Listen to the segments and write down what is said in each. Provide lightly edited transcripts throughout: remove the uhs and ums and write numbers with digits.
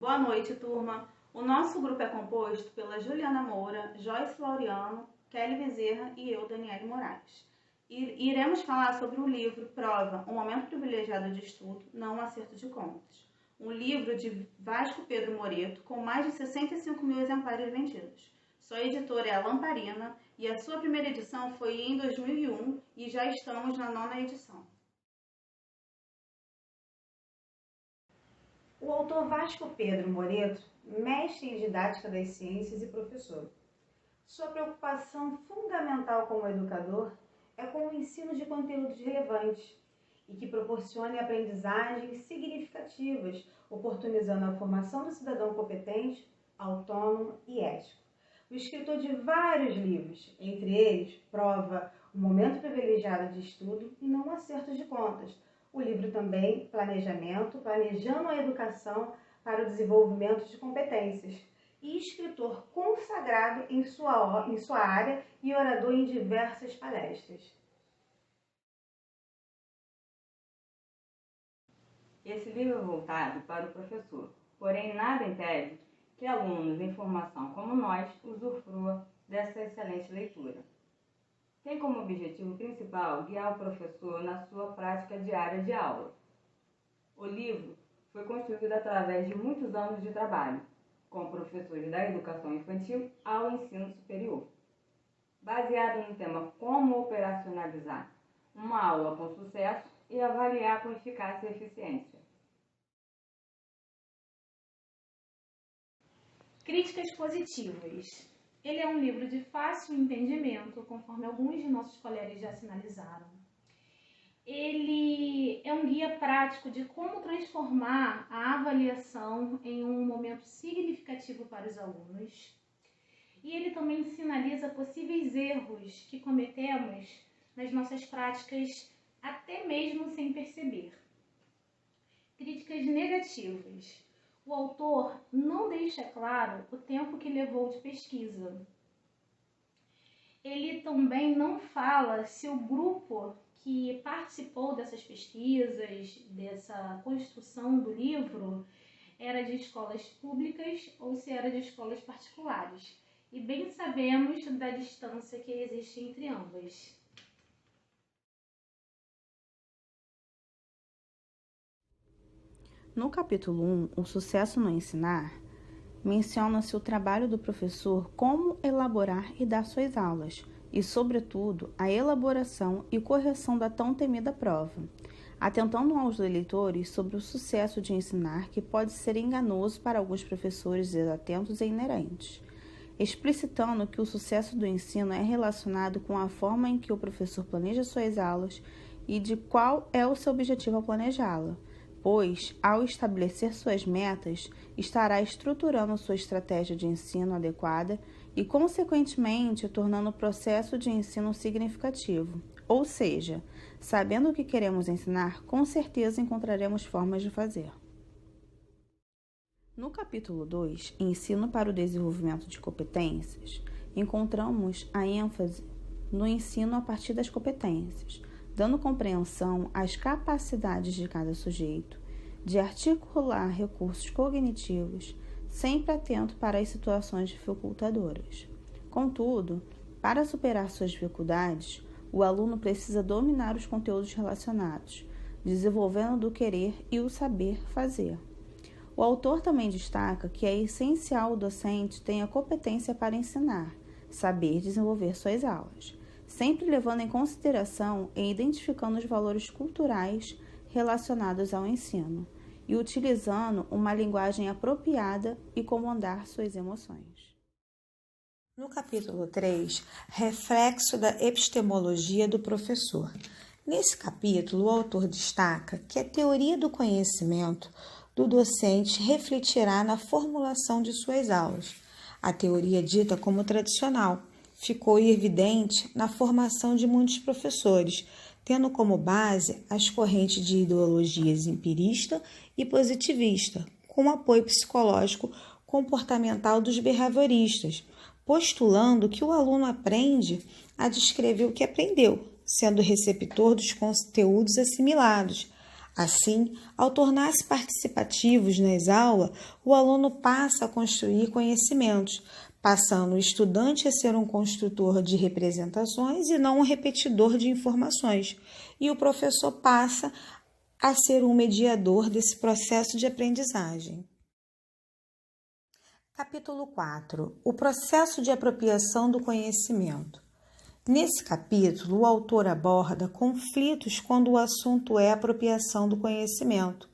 Boa noite, turma. O nosso grupo é composto pela Juliana Moura, Joyce Laureano, Kelly Bezerra e eu, Daniele Moraes. Iremos falar sobre o livro Prova, um momento privilegiado de estudo, não um acerto de contas. Um livro de Vasco Pedro Moreto, com mais de 65 mil exemplares vendidos. Sua editora é a Lamparina e a sua primeira edição foi em 2001 e já estamos na 9ª edição. O autor Vasco Pedro Moreto, mestre em didática das ciências e professor. Sua preocupação fundamental como educador é com o ensino de conteúdos relevantes e que proporcione aprendizagens significativas, oportunizando a formação do cidadão competente, autônomo e ético. O escritor de vários livros, entre eles Prova, um momento privilegiado de estudo e não um acerto de contas. O livro também Planejamento, planejando a educação para o desenvolvimento de competências. E escritor consagrado em sua área e orador em diversas palestras. Esse livro é voltado para o professor, porém nada impede que alunos em formação como nós usufruam dessa excelente leitura. Tem como objetivo principal guiar o professor na sua prática diária de aula. O livro foi construído através de muitos anos de trabalho com professores da educação infantil ao ensino superior, baseado no tema Como operacionalizar uma aula com sucesso e avaliar com eficácia e eficiência. Críticas positivas. Ele é um livro de fácil entendimento, conforme alguns de nossos colegas já sinalizaram. Ele é um guia prático de como transformar a avaliação em um momento significativo para os alunos. E ele também sinaliza possíveis erros que cometemos nas nossas práticas, até mesmo sem perceber. Críticas negativas. O autor não deixa claro o tempo que levou de pesquisa. Ele também não fala se o grupo que participou dessas pesquisas, dessa construção do livro, era de escolas públicas ou se era de escolas particulares. E bem sabemos da distância que existe entre ambas. No capítulo 1, O Sucesso no Ensinar, menciona-se o trabalho do professor como elaborar e dar suas aulas, e, sobretudo, a elaboração e correção da tão temida prova, atentando aos leitores sobre o sucesso de ensinar que pode ser enganoso para alguns professores desatentos e inerentes, explicitando que o sucesso do ensino é relacionado com a forma em que o professor planeja suas aulas e de qual é o seu objetivo ao planejá-la, pois, ao estabelecer suas metas, estará estruturando sua estratégia de ensino adequada e, consequentemente, tornando o processo de ensino significativo. Ou seja, sabendo o que queremos ensinar, com certeza encontraremos formas de fazer. No capítulo 2, Ensino para o Desenvolvimento de Competências, encontramos a ênfase no ensino a partir das competências, dando compreensão às capacidades de cada sujeito, de articular recursos cognitivos, sempre atento para as situações dificultadoras. Contudo, para superar suas dificuldades, o aluno precisa dominar os conteúdos relacionados, desenvolvendo do querer e o saber fazer. O autor também destaca que é essencial o docente tenha competência para ensinar, saber desenvolver suas aulas, sempre levando em consideração e identificando os valores culturais relacionados ao ensino e utilizando uma linguagem apropriada e comandar suas emoções. No capítulo 3, Reflexo da epistemologia do professor. Nesse capítulo, o autor destaca que a teoria do conhecimento do docente refletirá na formulação de suas aulas. A teoria dita como tradicional ficou evidente na formação de muitos professores, tendo como base as correntes de ideologias empirista e positivista, com apoio psicológico comportamental dos behavioristas, postulando que o aluno aprende a descrever o que aprendeu, sendo receptor dos conteúdos assimilados. Assim, ao tornar-se participativos nas aulas, o aluno passa a construir conhecimentos, passando o estudante a ser um construtor de representações e não um repetidor de informações, e o professor passa a ser um mediador desse processo de aprendizagem. Capítulo 4. O processo de apropriação do conhecimento. Nesse capítulo, o autor aborda conflitos quando o assunto é apropriação do conhecimento.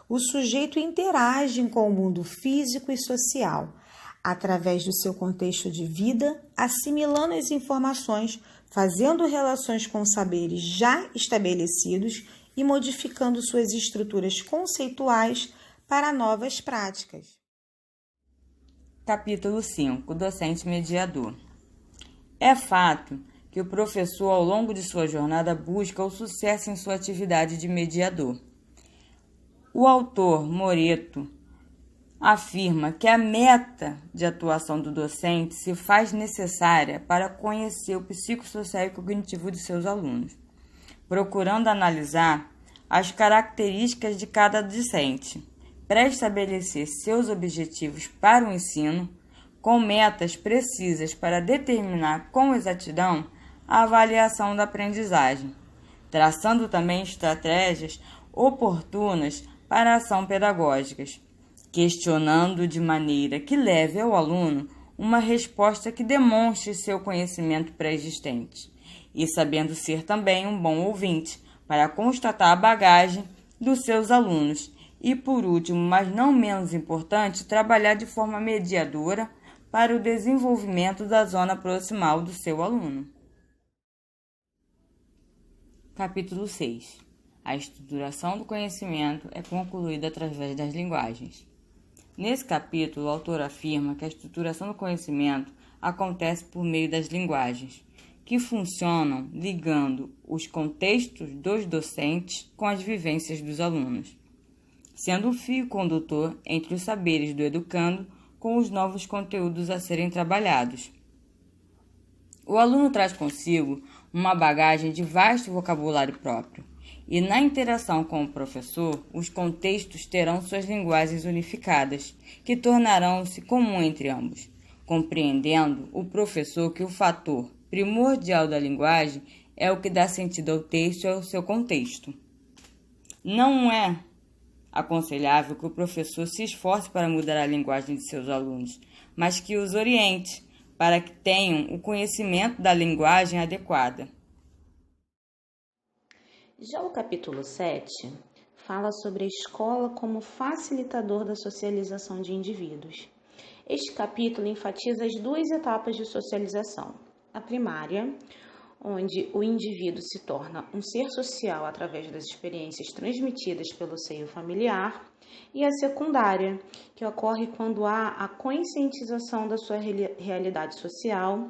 O sujeito interage com o mundo físico e social, através do seu contexto de vida, assimilando as informações, fazendo relações com saberes já estabelecidos e modificando suas estruturas conceituais para novas práticas. Capítulo 5. Docente mediador. É fato que o professor, ao longo de sua jornada, busca o sucesso em sua atividade de mediador. O autor Moreto afirma que a meta de atuação do docente se faz necessária para conhecer o psicossocial e cognitivo de seus alunos, procurando analisar as características de cada discente, pré-estabelecer seus objetivos para o ensino, com metas precisas para determinar com exatidão a avaliação da aprendizagem, traçando também estratégias oportunas para ação pedagógicas, questionando de maneira que leve ao aluno uma resposta que demonstre seu conhecimento pré-existente e sabendo ser também um bom ouvinte para constatar a bagagem dos seus alunos e, por último, mas não menos importante, trabalhar de forma mediadora para o desenvolvimento da zona proximal do seu aluno. Capítulo 6. A estruturação do conhecimento é concluída através das linguagens. Nesse capítulo, o autor afirma que a estruturação do conhecimento acontece por meio das linguagens, que funcionam ligando os contextos dos docentes com as vivências dos alunos, sendo o fio condutor entre os saberes do educando com os novos conteúdos a serem trabalhados. O aluno traz consigo uma bagagem de vasto vocabulário próprio, e na interação com o professor, os contextos terão suas linguagens unificadas, que tornarão-se comum entre ambos, compreendendo o professor que o fator primordial da linguagem é o que dá sentido ao texto e ao seu contexto. Não é aconselhável que o professor se esforce para mudar a linguagem de seus alunos, mas que os oriente para que tenham o conhecimento da linguagem adequada. Já o capítulo 7 fala sobre a escola como facilitador da socialização de indivíduos. Este capítulo enfatiza as duas etapas de socialização. A primária, onde o indivíduo se torna um ser social através das experiências transmitidas pelo seio familiar, e a secundária, que ocorre quando há a conscientização da sua realidade social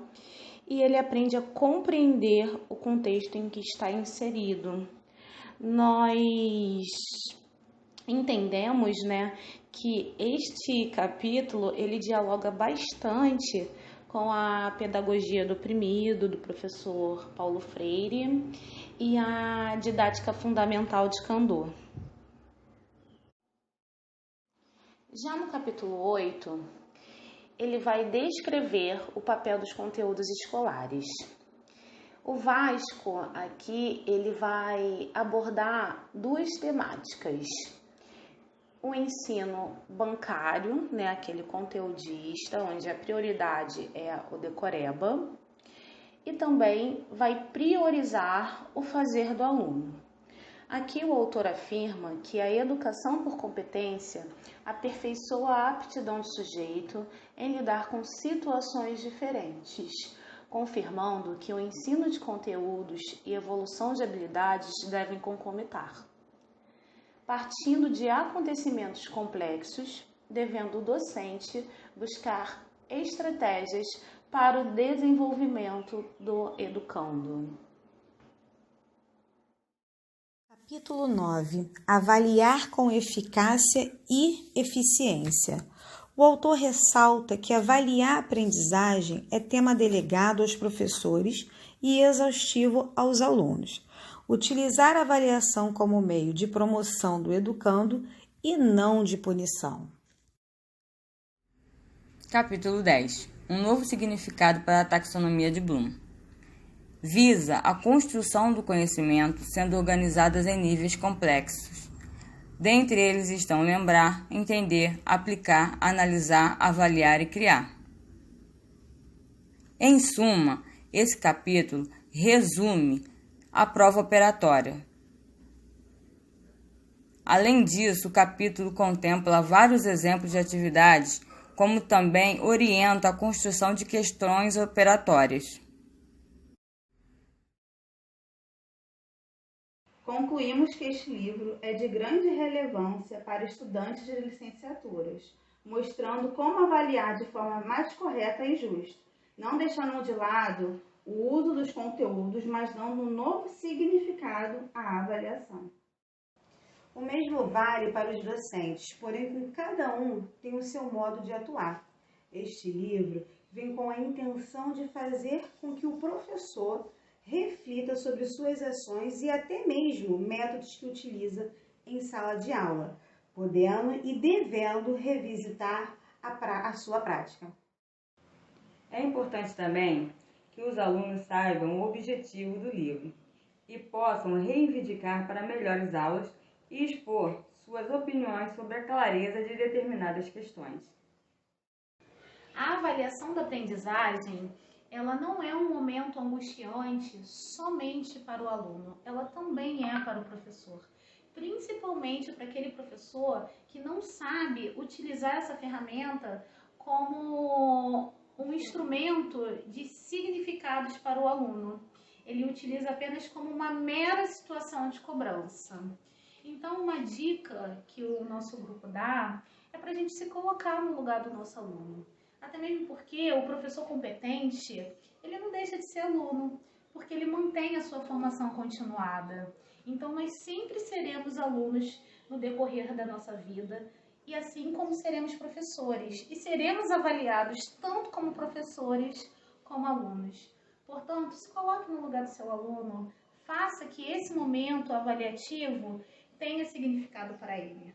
e ele aprende a compreender o contexto em que está inserido. Nós entendemos, que este capítulo ele dialoga bastante com a pedagogia do oprimido, do professor Paulo Freire, e a didática fundamental de Candor. Já no capítulo 8, ele vai descrever o papel dos conteúdos escolares. O Vasco, aqui, ele vai abordar duas temáticas. O ensino bancário, aquele conteudista, onde a prioridade é o decoreba, e também vai priorizar o fazer do aluno. Aqui o autor afirma que a educação por competência aperfeiçoa a aptidão do sujeito em lidar com situações diferentes, confirmando que o ensino de conteúdos e evolução de habilidades devem concomitar. Partindo de acontecimentos complexos, devendo o docente buscar estratégias para o desenvolvimento do educando. Capítulo 9. Avaliar com eficácia e eficiência. O autor ressalta que avaliar a aprendizagem é tema delegado aos professores e exaustivo aos alunos. utilizar a avaliação como meio de promoção do educando e não de punição. Capítulo 10. Um novo significado para a taxonomia de Bloom. Visa a construção do conhecimento sendo organizadas em níveis complexos. Dentre eles estão lembrar, entender, aplicar, analisar, avaliar e criar. Em suma, esse capítulo resume a prova operatória. Além disso, o capítulo contempla vários exemplos de atividades, como também orienta a construção de questões operatórias. Concluímos que este livro é de grande relevância para estudantes de licenciaturas, mostrando como avaliar de forma mais correta e justa, não deixando de lado o uso dos conteúdos, mas dando um novo significado à avaliação. O mesmo vale para os docentes, porém com cada um tem o seu modo de atuar. Este livro vem com a intenção de fazer com que o professor reflita sobre suas ações e até mesmo métodos que utiliza em sala de aula, podendo e devendo revisitar a sua prática. É importante também que os alunos saibam o objetivo do livro e possam reivindicar para melhores aulas e expor suas opiniões sobre a clareza de determinadas questões. A avaliação da aprendizagem, ela não é um momento angustiante somente para o aluno, ela também é para o professor. Principalmente para aquele professor que não sabe utilizar essa ferramenta como um instrumento de significados para o aluno. Ele utiliza apenas como uma mera situação de cobrança. Então, uma dica que o nosso grupo dá é para a gente se colocar no lugar do nosso aluno. Até mesmo porque o professor competente, ele não deixa de ser aluno, porque ele mantém a sua formação continuada. Então, nós sempre seremos alunos no decorrer da nossa vida, e assim como seremos professores, e seremos avaliados tanto como professores como alunos. Portanto, se coloque no lugar do seu aluno, faça que esse momento avaliativo tenha significado para ele.